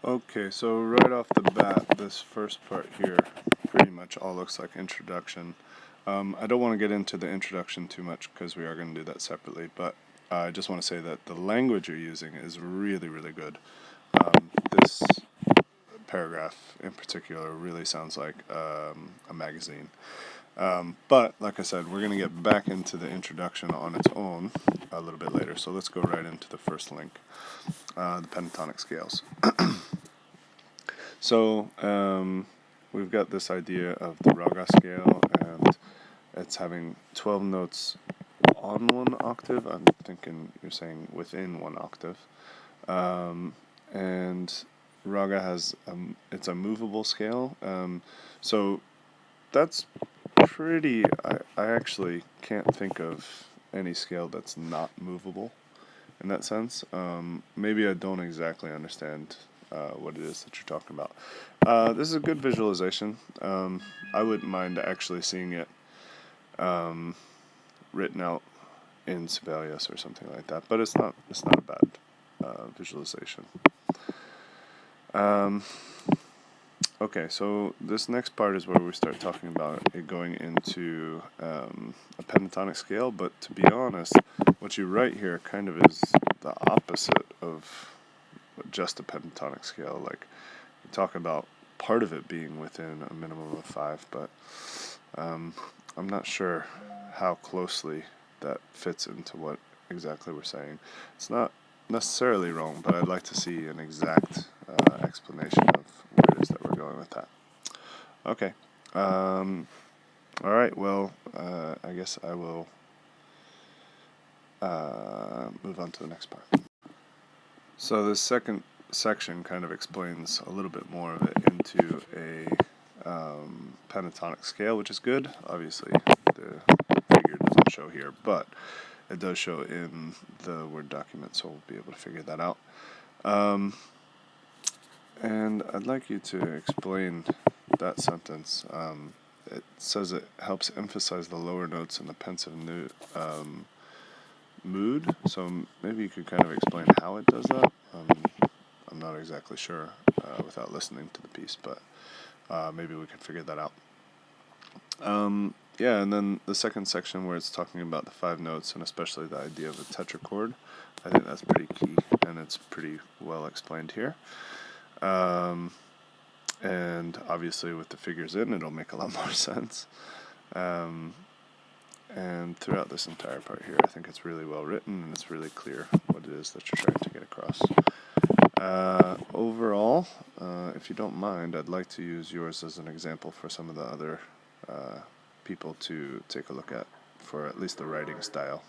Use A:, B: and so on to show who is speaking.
A: Okay, so right off the bat, this first part here pretty much all looks like introduction. I don't want to get into the introduction too much because we are going to do that separately, but I just want to say that the language you're using is really, really good. This paragraph in particular really sounds like a magazine. But, like I said, we're going to get back into the introduction on its own a little bit later, so let's go right into the first link, the pentatonic scales. So, we've got this idea of the raga scale, and it's having 12 notes on one octave. I'm thinking you're saying within one octave. And raga has, it's a movable scale. So that's pretty, I actually can't think of any scale that's not movable in that sense. Maybe I don't exactly understand what it is that you're talking about. This is a good visualization. I wouldn't mind actually seeing it written out in Sibelius or something like that, but it's not a bad visualization. Okay, so this next part is where we start talking about it going into a pentatonic scale, but to be honest, what you write here kind of is the opposite of just a pentatonic scale. Like, you talk about part of it being within a minimum of 5, but I'm not sure how closely that fits into what exactly we're saying. It's not necessarily wrong, but I'd like to see an exact explanation of where it is that we're going with that. Okay. Alright, well, I guess I will move on to the next part. So this second section kind of explains a little bit more of it into a pentatonic scale, which is good. Obviously, the figure doesn't show here, but it does show in the Word document, so we'll be able to figure that out. And I'd like you to explain that sentence. It says it helps emphasize the lower notes in the pensive mood, so maybe you could kind of explain how it does that. I'm not exactly sure without listening to the piece, but maybe we could figure that out. Yeah, and then the second section where it's talking about the 5 notes and especially the idea of a tetrachord, I think that's pretty key, and it's pretty well explained here. And obviously with the figures in, it'll make a lot more sense. And throughout this entire part here, I think it's really well written, and it's really clear what it is that you're trying to get across. Overall, if you don't mind, I'd like to use yours as an example for some of the other people to take a look at, for at least the writing style.